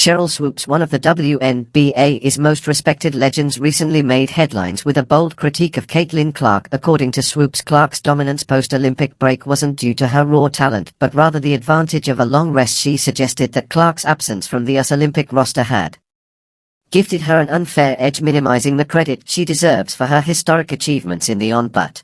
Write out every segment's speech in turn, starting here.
Sheryl Swoopes, one of the WNBA's most respected legends, recently made headlines with a bold critique of Caitlin Clark. According to Swoopes, Clark's dominance post-Olympic break wasn't due to her raw talent, but rather the advantage of a long rest. She suggested that Clark's absence from the US Olympic roster had gifted her an unfair edge, minimizing the credit she deserves for her historic achievements in the on-but.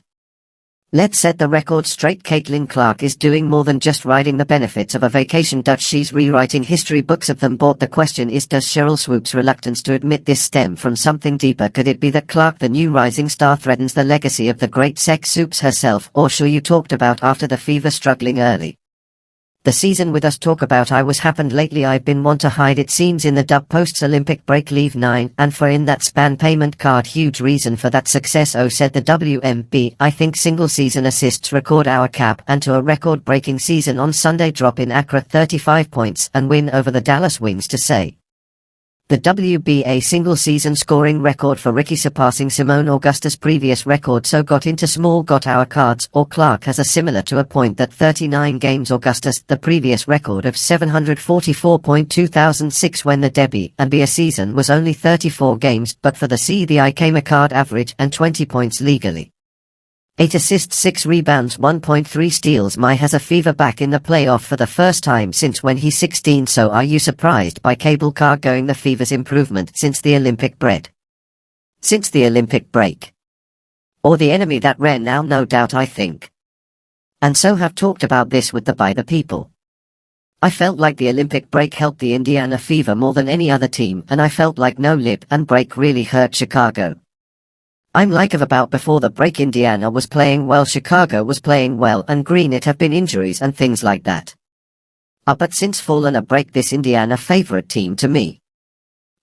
Let's set the record straight. Caitlin Clark is doing more than just riding the benefits of a vacation. She's rewriting history books of them. But the question is, does Sheryl Swoopes' reluctance to admit this stem from something deeper? Could it be that Clark, the new rising star, threatens the legacy of the great sex Swoopes herself? Or sure, you talked about after the fever struggling early the season with us. Talk about I was happened lately. I've been one to hide, it seems, in the dub post-Olympic break. Leave 9 and for in that span payment card. Huge reason for that success, oh, said the WMB. I think single season assists record our cap and to a record-breaking season on Sunday. Drop in Accra 35 points and win over the Dallas Wings to say the WBA single season scoring record for Ricky, surpassing Simone Augusta's previous record. So got into small, got our cards, or Clark has a similar to a point that 39 games. Augusta's the previous record of 744.2006 when the debut and be a season was only 34 games, but for the CDI came a card average and 20 points legally. 8 assists, 6 rebounds, 1.3 steals. My has a fever back in the playoff for the first time since when he's 16. So are you surprised by Cable Car going the fever's improvement since the Olympic break? Since the Olympic break? Or the enemy that ran now? No doubt, I think. And so have talked about this with the by the people. I felt like the Olympic break helped the Indiana Fever more than any other team, and I felt like no lip and break really hurt Chicago. I'm like of about before the break Indiana was playing well, Chicago was playing well, and green it have been injuries and things like that. But since fallen a break, this Indiana favorite team to me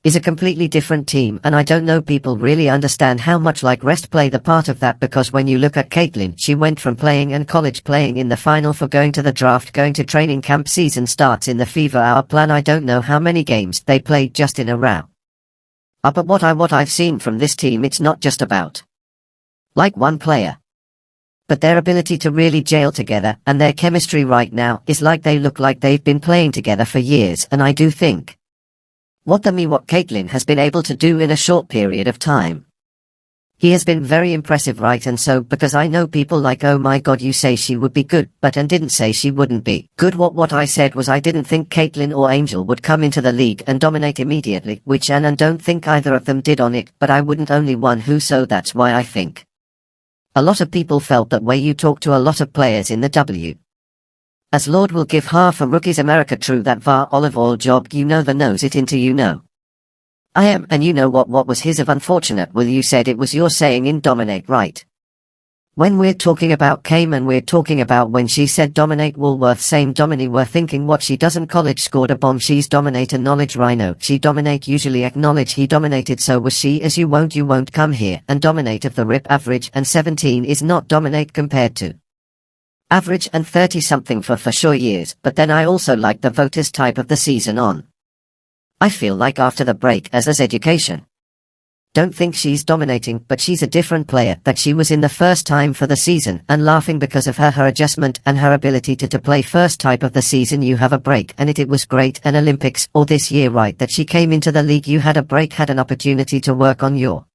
is a completely different team, and I don't know people really understand how much like rest play the part of that, because when you look at Caitlin, she went from playing and college, playing in the final, for going to the draft, going to training camp, season starts in the Fever Hour plan. I don't know how many games they played just in a row. But what I've seen from this team, it's not just about like one player, but their ability to really gel together, and their chemistry right now is like they look like they've been playing together for years. And I do think what Caitlin has been able to do in a short period of time, he has been very impressive, right? And so, because I know people like, oh my god, you say she would be good, but and didn't say she wouldn't be good. What I said was I didn't think Caitlin or Angel would come into the league and dominate immediately, which and don't think either of them did on it, but I wouldn't only one who, so that's why I think a lot of people felt that way. You talk to a lot of players in the W. As Lord will give half a rookie's America, true that var olive oil job, you know, the nose it into, you know. I am, and you know what was his of unfortunate? Well, you said it was your saying in dominate, right? When we're talking about came and we're talking about when she said dominate Woolworth, same Domini, we're thinking what she doesn't college scored a bomb. She's dominate a knowledge rhino, she dominate usually acknowledge he dominated, so was she, as you won't come here and dominate of the rip average, and 17 is not dominate compared to average and 30 something for sure years. But then I also like the voters type of the season on. I feel like after the break as education. Don't think she's dominating, but she's a different player that she was in the first time for the season, and laughing because of her adjustment and her ability to play first type of the season. You have a break and it was great, and Olympics or this year, right, that she came into the league, you had a break, had an opportunity to work on your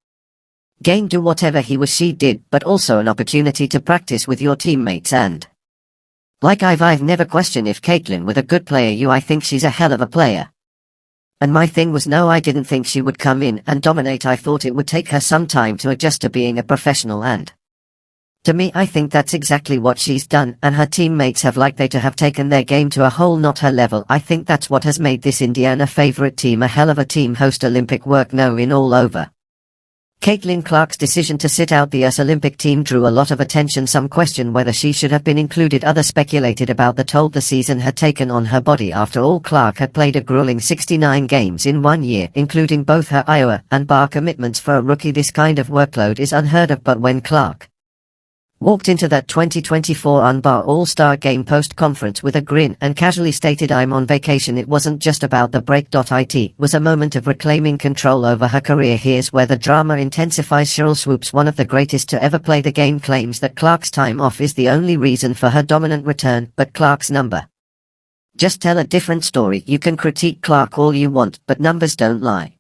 game, do whatever she did, but also an opportunity to practice with your teammates. And like I've never questioned if Caitlin was a good player, I think she's a hell of a player. And my thing was, no, I didn't think she would come in and dominate. I thought it would take her some time to adjust to being a professional, and to me, I think that's exactly what she's done, and her teammates have to have taken their game to a whole not her level. I think that's what has made this Indiana favorite team a hell of a team. Host Olympic work, no, in all over. Caitlin Clark's decision to sit out the US Olympic team drew a lot of attention. Some question whether she should have been included. Others speculated about the toll the season had taken on her body. After all, Clark had played a grueling 69 games in 1 year, including both her Iowa and bar commitments. For a rookie, this kind of workload is unheard of. But when Clark walked into that 2024 Unbar All-Star Game post-conference with a grin and casually stated, I'm on vacation, it wasn't just about the break. It was a moment of reclaiming control over her career. Here's where the drama intensifies. Sheryl Swoopes, one of the greatest to ever play the game, claims that Clark's time off is the only reason for her dominant return, but Clark's number Just tell a different story. You can critique Clark all you want, but numbers don't lie.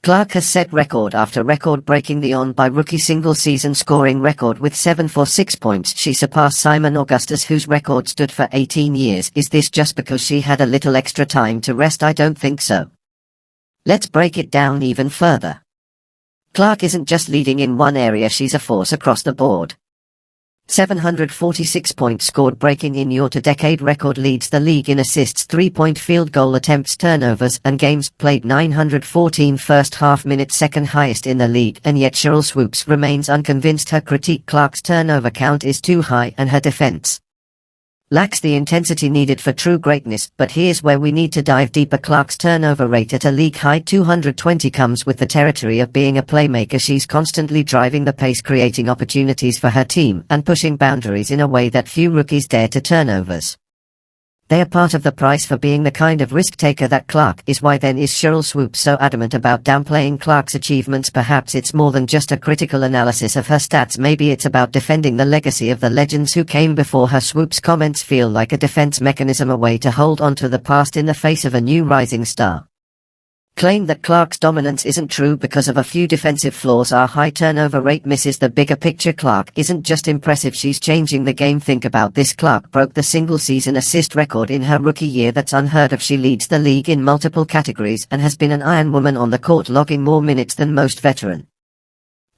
Clark has set record after record, breaking the on-by-rookie single-season scoring record with 746 points. She surpassed Simon Augustus, whose record stood for 18 years. Is this just because she had a little extra time to rest? I don't think so. Let's break it down even further. Clark isn't just leading in one area, she's a force across the board. 746 points scored, breaking in your two-decade record, leads the league in assists, three-point field goal attempts, turnovers, and games played. 914 first-half minutes, second highest in the league, and yet Sheryl Swoopes remains unconvinced. Her critique: Clark's turnover count is too high and her defense lacks the intensity needed for true greatness. But here's where we need to dive deeper. Clark's turnover rate at a league-high 220 comes with the territory of being a playmaker. She's constantly driving the pace, creating opportunities for her team, and pushing boundaries in a way that few rookies dare to. Turnovers, they are part of the price for being the kind of risk-taker that Clark is. Why then is Sheryl Swoopes so adamant about downplaying Clark's achievements? Perhaps it's more than just a critical analysis of her stats. Maybe it's about defending the legacy of the legends who came before her. Swoopes' comments feel like a defense mechanism, a way to hold on to the past in the face of a new rising star. Claim that Clark's dominance isn't true because of a few defensive flaws. Our high turnover rate misses the bigger picture. Clark isn't just impressive, she's changing the game. Think about this: Clark broke the single-season assist record in her rookie year. That's unheard of. She leads the league in multiple categories and has been an iron woman on the court, logging more minutes than most veterans.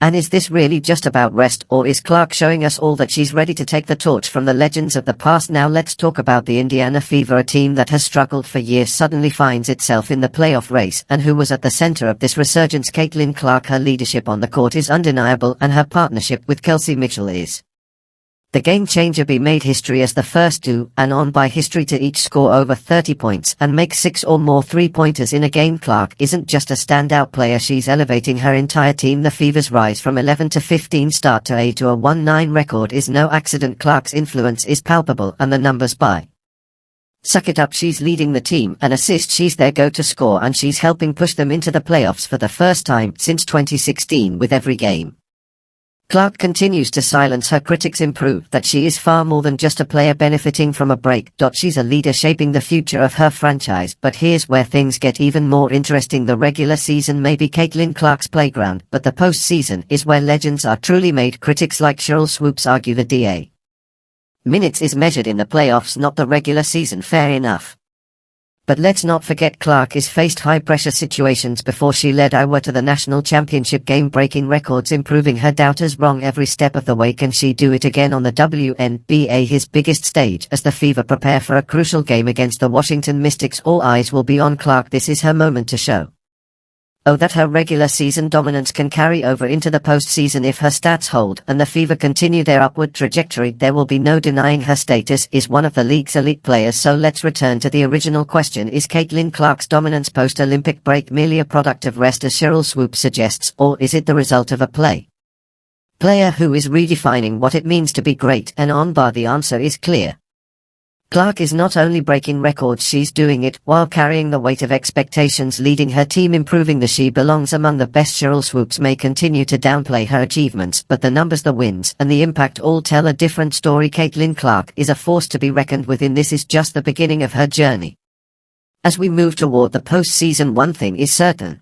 And is this really just about rest, or is Clark showing us all that she's ready to take the torch from the legends of the past? Now let's talk about the Indiana Fever, a team that has struggled for years, suddenly finds itself in the playoff race, and who was at the center of this resurgence: Caitlin Clark. Her leadership on the court is undeniable, and her partnership with Kelsey Mitchell is the game changer. Be made history as the first to and on by history to each score over 30 points and make 6 or more three-pointers in a game. Clark isn't just a standout player, she's elevating her entire team. The Fever's rise from 11-15 start to a 1-9 record is no accident. Clark's influence is palpable, and the numbers suck it up. She's leading the team and assists, she's their go-to scorer, and she's helping push them into the playoffs for the first time since 2016 with every game. Clark continues to silence her critics and prove that she is far more than just a player benefiting from a break. She's a leader shaping the future of her franchise. But here's where things get even more interesting. The regular season may be Caitlin Clark's playground, but the postseason is where legends are truly made. Critics like Sheryl Swoopes argue the DA minutes is measured in the playoffs, not the regular season. Fair enough. But let's not forget Clark has faced high-pressure situations before. She led Iowa to the national championship game, breaking records, improving her doubters wrong every step of the way. Can she do it again on the WNBA, his biggest stage, as the Fever prepare for a crucial game against the Washington Mystics? All eyes will be on Clark. This is her moment to show that her regular season dominance can carry over into the postseason. If her stats hold and the Fever continue their upward trajectory, there will be no denying her status is one of the league's elite players. So let's return to the original question: is Caitlin Clark's dominance post-Olympic break merely a product of rest, as Sheryl Swoopes suggests, or is it the result of a player who is redefining what it means to be great and on bar? The answer is clear. Clark is not only breaking records, she's doing it while carrying the weight of expectations, leading her team, improving the she belongs among the best. Sheryl Swoopes may continue to downplay her achievements, but the numbers, the wins, and the impact all tell a different story. Caitlin Clark is a force to be reckoned with, and this is just the beginning of her journey. As we move toward the postseason, one thing is certain: